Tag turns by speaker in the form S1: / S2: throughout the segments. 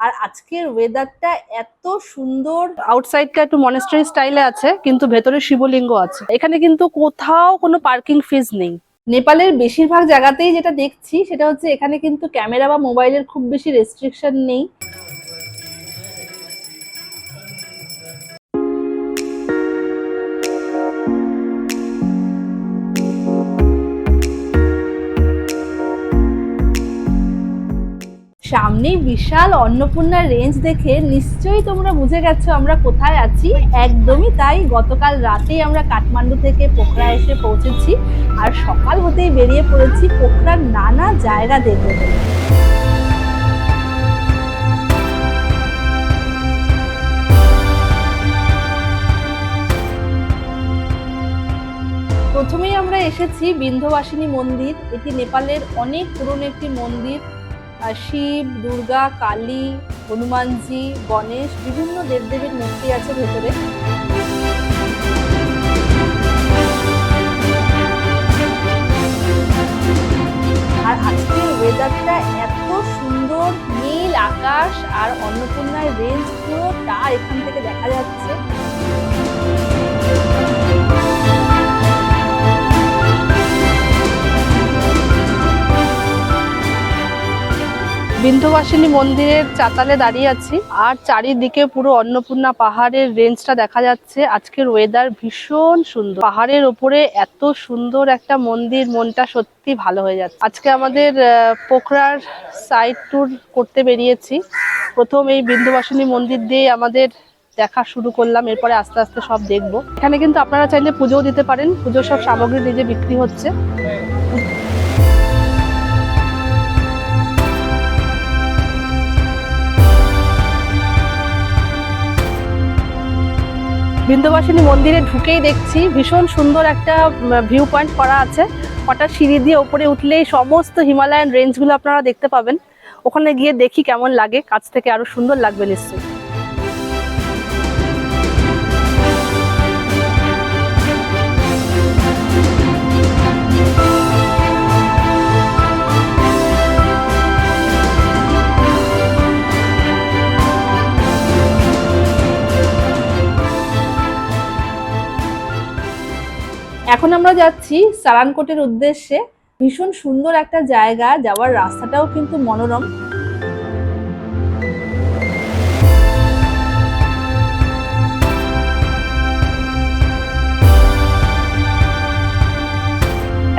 S1: আর আজকের ওয়েদারটা এত সুন্দর। আউটসাইডটা একটু মনেস্ট্রি স্টাইলে আছে, কিন্তু ভেতরে শিবলিঙ্গ আছে। এখানে কিন্তু কোথাও কোনো পার্কিং ফিস নেই। নেপালের বেশিরভাগ জায়গাতেই যেটা দেখছি সেটা হচ্ছে এখানে কিন্তু ক্যামেরা বা মোবাইলের খুব বেশি রেস্ট্রিকশন নেই। সামনেই বিশাল অন্নপূর্ণা রেঞ্জ দেখে নিশ্চয়ই তোমরা বুঝে গেছো আমরা কোথায় আছি। একদমই তাই, গতকাল রাতেই আমরা কাঠমান্ডু থেকে পোখরা এসে পৌঁছেছি আর সকাল হতেই বেরিয়ে পড়েছি পোখরার নানা জায়গা দেখবো বলে। প্রথমেই আমরা এসেছি বিন্ধ্যবাসিনী মন্দির। এটি নেপালের অনেক পুরনো একটি মন্দির। শিব, দুর্গা, কালী, হনুমানজি, গণেশ, বিভিন্ন দেবদেবীর মূর্তি আছে ভেতরে। আর আজকের ওয়েদারটা এত সুন্দর, নীল আকাশ আর অন্নপূর্ণার রেঞ্জ পুরোটা এখান থেকে দেখা যাচ্ছে। বিন্ধ্যবাসিনী মন্দিরের চাতালে দাঁড়িয়ে আছি আর চারিদিকে পুরো অন্নপূর্ণা পাহাড়ের রেঞ্জটা দেখা যাচ্ছে। আজকের ওয়েদার ভীষণ সুন্দর, পাহাড়ের ওপরে এত সুন্দর একটা মন্দির, মনটা সত্যি ভালো হয়ে যাচ্ছে। আজকে আমাদের পোখরার সাইড ট্যুর করতে বেরিয়েছি। প্রথম এই বিন্ধ্যবাসিনী মন্দির দিয়ে আমাদের দেখা শুরু করলাম, এরপরে আস্তে আস্তে সব দেখবো। এখানে কিন্তু আপনারা চাইলে পুজোও দিতে পারেন, পুজোর সব সামগ্রী নিজে বিক্রি হচ্ছে। বিন্ধ্যবাসিনী মন্দিরে ঢুকেই দেখছি ভীষণ সুন্দর একটা ভিউ পয়েন্ট করা আছে। কটা সিঁড়ি দিয়ে ওপরে উঠলেই সমস্ত হিমালয়ান রেঞ্জগুলো আপনারা দেখতে পাবেন। ওখানে গিয়ে দেখি কেমন লাগে, কাছ থেকে আরো সুন্দর লাগবে নিশ্চয়ই। এখন আমরা যাচ্ছি সারানকোটের উদ্দেশ্যে। ভীষণ সুন্দর একটা জায়গা, যাওয়ার রাস্তাটাও কিন্তু মনোরম।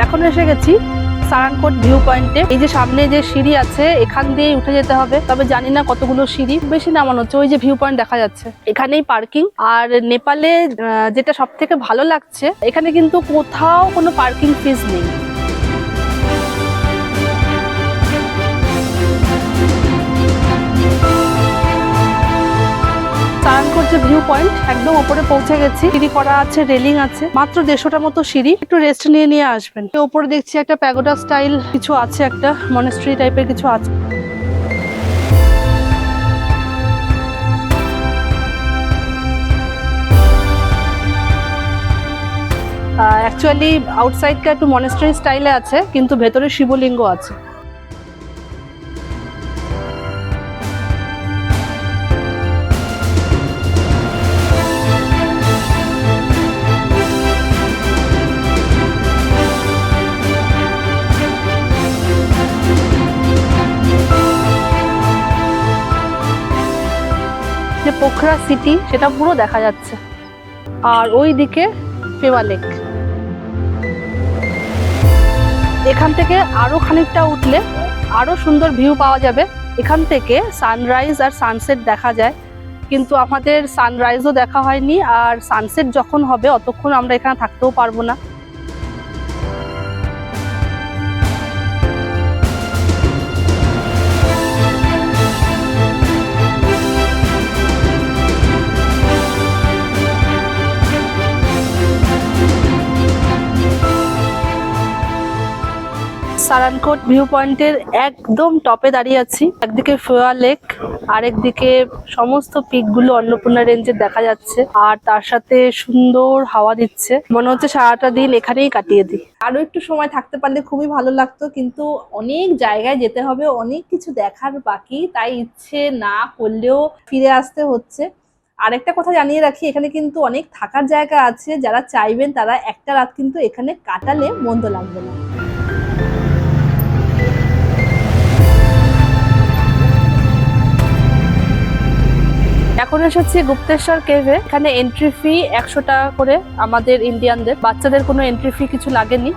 S1: এখন এসে গেছি সারানকোট ভিউ পয়েন্টে। এই যে সামনে যে সিঁড়ি আছে এখান দিয়ে উঠে যেতে হবে, তবে জানি না কতগুলো সিঁড়ি, বেশি নামানো হচ্ছে। ওই যে ভিউ পয়েন্ট দেখা যাচ্ছে, এখানেই পার্কিং। আর নেপালে যেটা সব থেকে ভালো লাগছে, এখানে কিন্তু কোথাও কোনো পার্কিং ফিস নেই। সারানকোট যে ভিউ পয়েন্ট, একদম ওপরে পৌঁছে গেছি। সিঁড়ি করা আছে, রেলিং আছে, মাত্র 150টা মতো সিঁড়ি। একটু রেস্ট নিয়ে নিয়ে আসবেন। ওপরে দেখছি একটা প্যাগোডা স্টাইল কিছু আছে, একটা মনেস্ট্রি টাইপের কিছু আছে। অ্যাকচুয়ালি আউটসাইডটা একটু মনেস্ট্রি স্টাইলে আছে, কিন্তু ভেতরে শিবলিঙ্গ আছে। যে পোখরা সিটি সেটা পুরো দেখা যাচ্ছে, আর ওই দিকে পেওয়া লেক। এখান থেকে আরো খানিকটা উঠলে আরো সুন্দর ভিউ পাওয়া যাবে। এখান থেকে সানরাইজ আর সানসেট দেখা যায়, কিন্তু আমাদের সানরাইজও দেখা হয়নি, আর সানসেট যখন হবে অতক্ষণ আমরা এখানে থাকতেও পারবো না। সারানকোট ভিউ পয়েন্টের একদম টপে দাঁড়িয়ে আছি। একদিকে ফোয়া লেক, আরেকদিকে সমস্ত পিক গুলো অন্নপূর্ণা রেঞ্জের দেখা যাচ্ছে, আর তার সাথে সুন্দর হাওয়া দিচ্ছে। মনে হচ্ছে সারাটা দিন এখানেই কাটিয়ে দিই। আরো একটু সময় থাকতে পারলে খুবই ভালো লাগতো, কিন্তু অনেক জায়গায় যেতে হবে, অনেক কিছু দেখার বাকি, তাই ইচ্ছে না করলেও ফিরে আসতে হচ্ছে। আরেকটা কথা জানিয়ে রাখি, এখানে কিন্তু অনেক থাকার জায়গা আছে, যারা চাইবেন তারা একটা রাত কিন্তু এখানে কাটালে মন্দ লাগবে না। এখন এসেছি গুপ্তেশ্বর কেভে। এখানে এন্ট্রি ফি 100 টাকা করে আমাদের ইন্ডিয়ানদের, বাচ্চাদের কোনো এন্ট্রি ফি কিছু লাগেনি।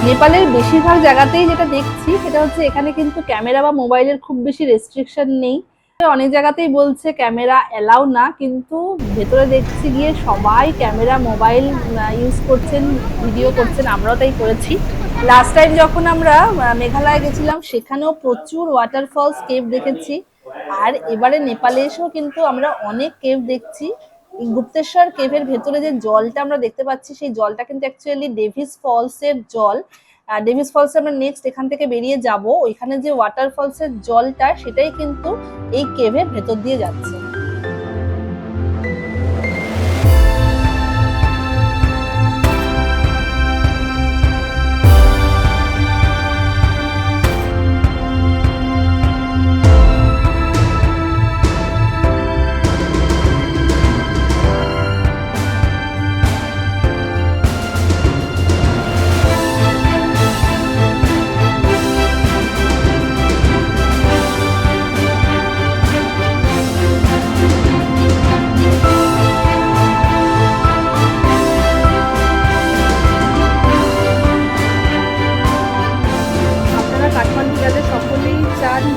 S1: নেপালের বেশিরভাগ জায়গাতেই যেটা দেখছি সেটা হচ্ছে এখানে কিন্তু ক্যামেরা বা মোবাইলের খুব বেশি রেস্ট্রিকশন নেই। অনেক জায়গাতেই বলছে ক্যামেরা এলাও না, কিন্তু ভেতরে দেখছি গিয়ে সবাই ক্যামেরা মোবাইল ইউজ করছেন, ভিডিও করছেন, আমরাও তাই করেছি। লাস্ট টাইম যখন আমরা মেঘালয় গেছিলাম সেখানেও প্রচুর ওয়াটারফলস, কেভ দেখেছি। আর এবারে নেপালে এসেও কিন্তু আমরা অনেক কেভ দেখছি। গুপ্তেশ্বর কেভের ভেতরে যে জলটা আমরা দেখতে পাচ্ছি সেই জলটা কিন্তু অ্যাকচুয়ালি ডেভিস ফলস এর জল। ডেভিস ফলসে আমরা নেক্সট এখান থেকে বেরিয়ে যাব, ওইখানে যে ওয়াটারফলস এর জলটা সেটাই কিন্তু এই কেভের ভেতর দিয়ে যাচ্ছে।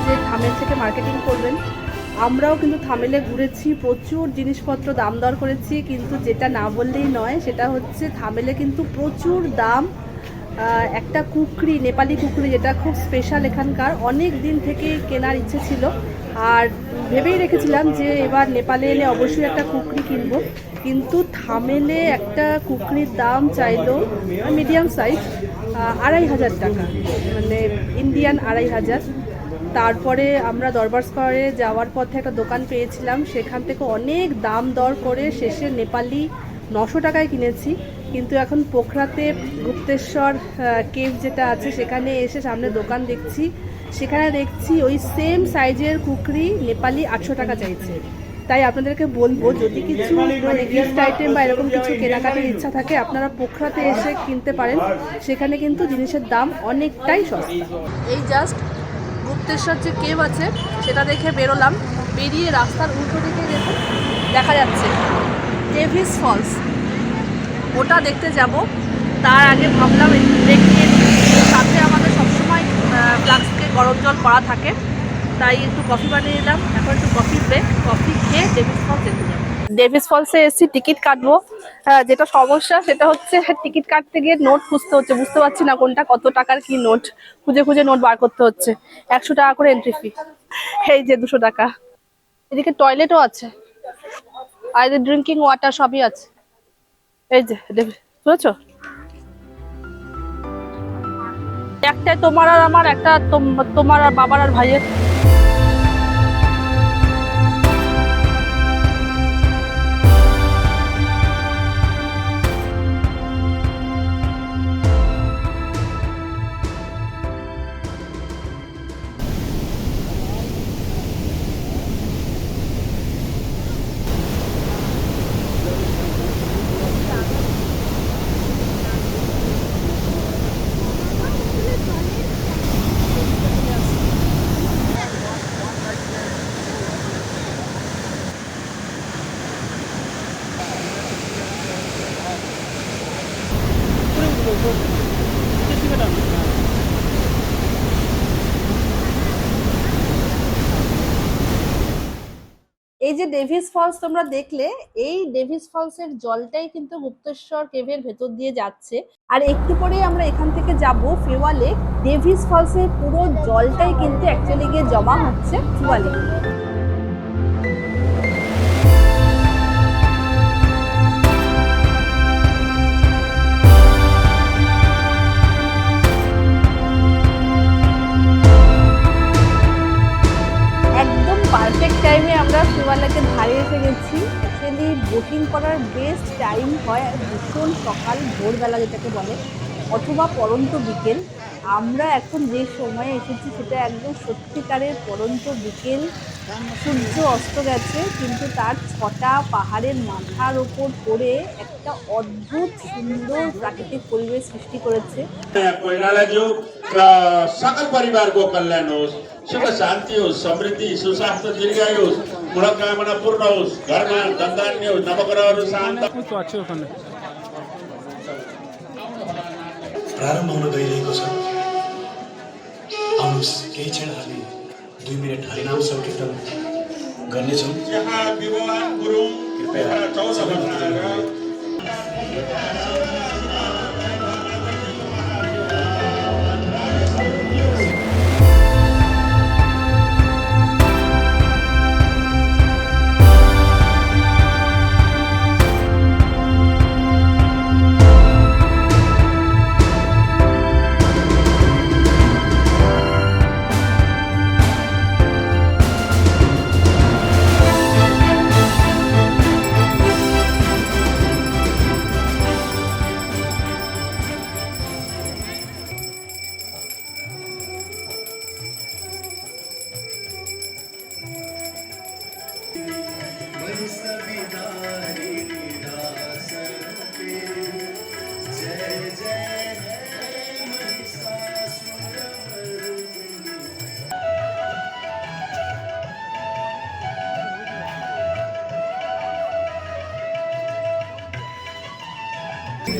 S1: যে থামেল থেকে মার্কেটিং করবেন, আমরাও কিন্তু থামেলে ঘুরেছি, প্রচুর জিনিসপত্র দাম দর করেছি, কিন্তু যেটা না বললেই নয় সেটা হচ্ছে থামেলে কিন্তু প্রচুর দাম। একটা কুকরি, নেপালি কুকরি, যেটা খুব স্পেশাল এখানকার, অনেক দিন থেকে কেনার ইচ্ছে ছিল, আর ভেবেই রেখেছিলাম যে এবার নেপালে এলে অবশ্যই একটা কুকরি কিনবো। কিন্তু থামেলে একটা কুকরির দাম চাইলো মিডিয়াম সাইজ 2500 টাকা, মানে ইন্ডিয়ান 2500। তারপরে আমরা দরবার স্কোয়ারে যাওয়ার পথে একটা দোকান পেয়েছিলাম, সেখান থেকে অনেক দাম দর করে শেষে নেপালি 900 টাকায় কিনেছি। কিন্তু এখন পোখরাতে গুপ্তেশ্বর কেভ যেটা আছে সেখানে এসে সামনে দোকান দেখছি, সেখানে দেখছি ওই সেম সাইজের কুকরি নেপালি 800 টাকা চাইছে। তাই আপনাদেরকে বলবো, যদি কিছু মানে গিফট আইটেম বা এরকম কিছু কেনাকাটার ইচ্ছা থাকে আপনারা পোখরাতে এসে কিনতে পারেন, সেখানে কিন্তু জিনিসের দাম অনেকটাই সস্তা। এই জাস্ট গুপ্তেশ্বর যে কেভ আছে সেটা দেখে বেরোলাম, বেরিয়ে রাস্তার উল্টো দিকে দেখুন দেখা যাচ্ছে ডেভিস ফলস, ওটা দেখতে যাব। তার আগে ভাবলাম ব্রেক নিয়ে সাথে আমাদের সবসময় ফ্লাস্কে গরম জল করা থাকে, তাই একটু কফি বানিয়ে নিলাম। এখন একটু কফি ব্রেক, কফি খেয়ে ডেভিস ফলস দেখতে যাবো। ডেভিস ফলসে এসেছি, টিকিট কাটবো। যেটা সমস্যা সেটা হচ্ছে টিকিট কাটতে গিয়ে নোট খুঁজতে হচ্ছে, বুঝতে পারছি না কোনটা কত টাকার কি নোট, খুঁজে খুঁজে নোট বার করতে হচ্ছে। 100 টাকা করে এন্ট্রি ফি, এই যে 200 টাকা। এদিকে টয়লেটও আছে, আর এদের ড্রিঙ্কিং ওয়াটার সবই আছে। এই যে বুঝেছো, একটাই তোমার আর আমার, একটা তোমার আর বাবার আর ভাইয়ের। এই যে ডেভিস ফলস তোমরা দেখলে, এই ডেভিস ফলস এর জলটাই কিন্তু গুপ্তেশ্বর কেভের ভেতর দিয়ে যাচ্ছে। আর একটু পরেই আমরা এখান থেকে যাব ফেওয়া লেক। ডেভিস ফলস এর পুরো জলটাই কিন্তু অ্যাকচুয়ালি গিয়ে জমা হচ্ছে ফেওয়া লেকে। একদম পারফেক্ট টাইমে আমরা ফেওয়া লেকের ধারে এসে গেছি। অ্যাকচুয়ালি বোটিং করার বেস্ট টাইম হয় ভীষণ সকাল ভোরবেলা যেটাকে বলে, অথবা পরন্ত বিকেল। আমরা এখন যে সময়ে এসেছি সেটা একদম সত্যিকারের পরন্ত বিকেল। সূর্য অস্ত গেছে, কিন্তু তার ছটা পাহাড়ের মাথার ওপর পড়ে একটা অদ্ভুত সুন্দর প্রাকৃতিক পরিবেশ সৃষ্টি করেছে।
S2: सकल परिवार को कल्याण होस्, सुख शान्ति होस्, समृद्धि सुस्वास्थ्य दीर्घायु होस्, मनोकामना पूर्ण होस्, घरमा धनधान्य होस्, नवग्रहहरू शान्त।
S3: प्रारम्भ हुन गइरहेको छ। आउनुहोस् केही क्षण हामी 2 मिनट हरिनाम संकीर्तन गर्नेछौँ।
S2: यहाँ विद्वान गुरुङ कृपया 14 भन्दा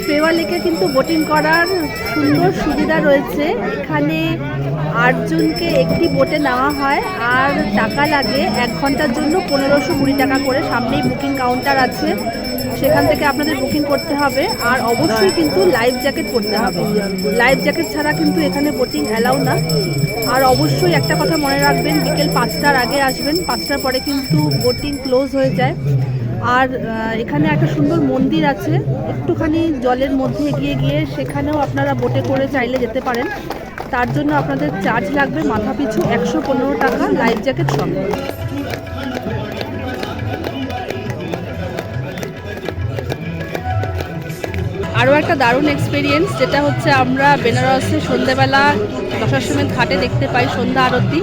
S1: ফেওয়া লেকে কিন্তু বোটিং করার সুন্দর সুবিধা রয়েছে। এখানে 8 জনকে একটি বোটে নেওয়া হয়, আর টাকা লাগে 1 ঘন্টার জন্য 1520 টাকা করে। সামনেই বুকিং কাউন্টার আছে, সেখান থেকে আপনাদের বুকিং করতে হবে। আর অবশ্যই কিন্তু লাইফ জ্যাকেট পরতে হবে, লাইফ জ্যাকেট ছাড়া কিন্তু এখানে বোটিং অ্যালাউ না। আর অবশ্যই একটা কথা মনে রাখবেন, বিকেল 5টার আগে আসবেন, 5টার পরে কিন্তু বোটিং ক্লোজ হয়ে যায়। আর এখানে একটা সুন্দর মন্দির আছে, একটুখানি জলের মধ্যে এগিয়ে গিয়ে সেখানেও আপনারা বোটে করে চাইলে যেতে পারেন। তার জন্য আপনাদের চার্জ লাগবে মাথাপিছু 115 টাকা, লাইফ জ্যাকেট সঙ্গে। আরও একটা দারুণ এক্সপিরিয়েন্স, যেটা হচ্ছে আমরা বেনারসে সন্ধ্যেবেলা দশাশ্বমেধ ঘাটে দেখতে পাই সন্ধ্যা আরতি।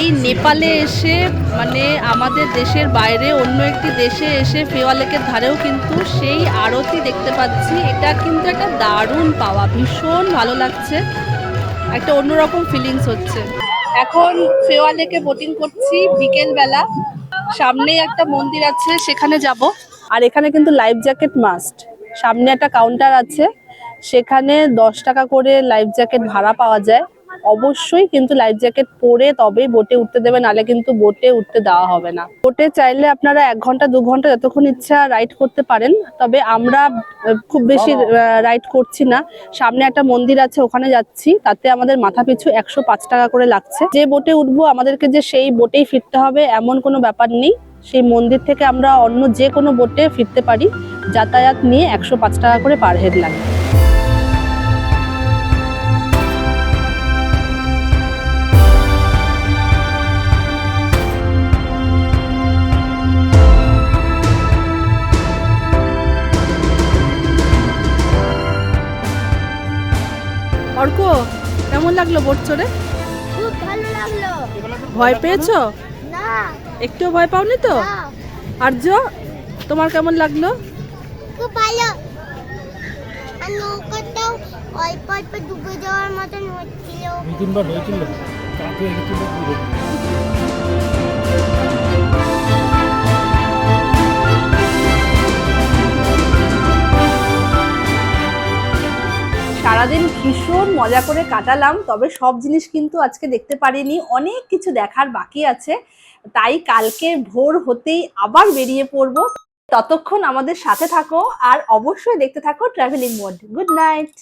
S1: এই নেপালে এসে, মানে আমাদের দেশের বাইরে অন্য একটি দেশে এসে ফেওয়া লেকের ধারেও কিন্তু সেই আরতি দেখতে পাচ্ছি। এটা কিন্তু একটা দারুণ পাওয়া, ভীষণ ভালো লাগছে, একটা অন্যরকম ফিলিংস হচ্ছে। এখন ফেওয়া লেকে বোটিং করছি বিকেলবেলা, সামনেই একটা মন্দির আছে সেখানে যাব। আর এখানে কিন্তু লাইফ জ্যাকেট মাস্ট। সামনে একটা কাউন্টার আছে, সেখানে 10 টাকা করে লাইফ জ্যাকেট ভাড়া পাওয়া যায়। অবশ্যই কিন্তু লাইফ জ্যাকেট পরে তবেই বোটে উঠতে দেবে, নাহলে কিন্তু বোটে উঠতে দেওয়া হবে না। বোটে চাইলে আপনারা 1 ঘন্টা 2 ঘন্টা যতক্ষণ ইচ্ছা রাইড করতে পারেন, তবে আমরা খুব বেশি রাইড করছি না। সামনে একটা মন্দির আছে, ওখানে যাচ্ছি, তাতে আমাদের মাথাপিছু 105 টাকা করে লাগছে। যে বোটে উঠবো আমাদেরকে যে সেই বোটেই ফিরতে হবে এমন কোনো ব্যাপার নেই। সেই মন্দির থেকে আমরা অন্য যে কোনো বোটে ফিরতে পারি। যাতায়াত নিয়ে 105 টাকা করে পার হেড লাগে। অর্ক, কেমন লাগলো বোট চড়ে?
S4: খুব ভালো লাগলো।
S1: ভয় পেয়েছো?
S4: না,
S1: একটুও ভয় পাওনি তো?
S4: না,
S1: আর্য, তোমার কেমন লাগলো?
S4: খুব ভালো। আর নৌকাটাও অল্প অল্প ডুবে যাওয়ার মতন হচ্ছিল।
S3: 2-3 বার হয়েছিল, কাঁপে গেছিল পুরো।
S1: সারা সারাদিন ভীষণ মজা করে কাটালাম, তবে সব জিনিস কিন্তু আজকে দেখতে পারিনি, অনেক কিছু দেখার বাকি আছে। তাই কালকে ভোর হতেই আবার বেরিয়ে পড়বো। ততক্ষণ আমাদের সাথে থাকো আর অবশ্যই দেখতে থাকো ট্রাভেলিং মোড। Good night.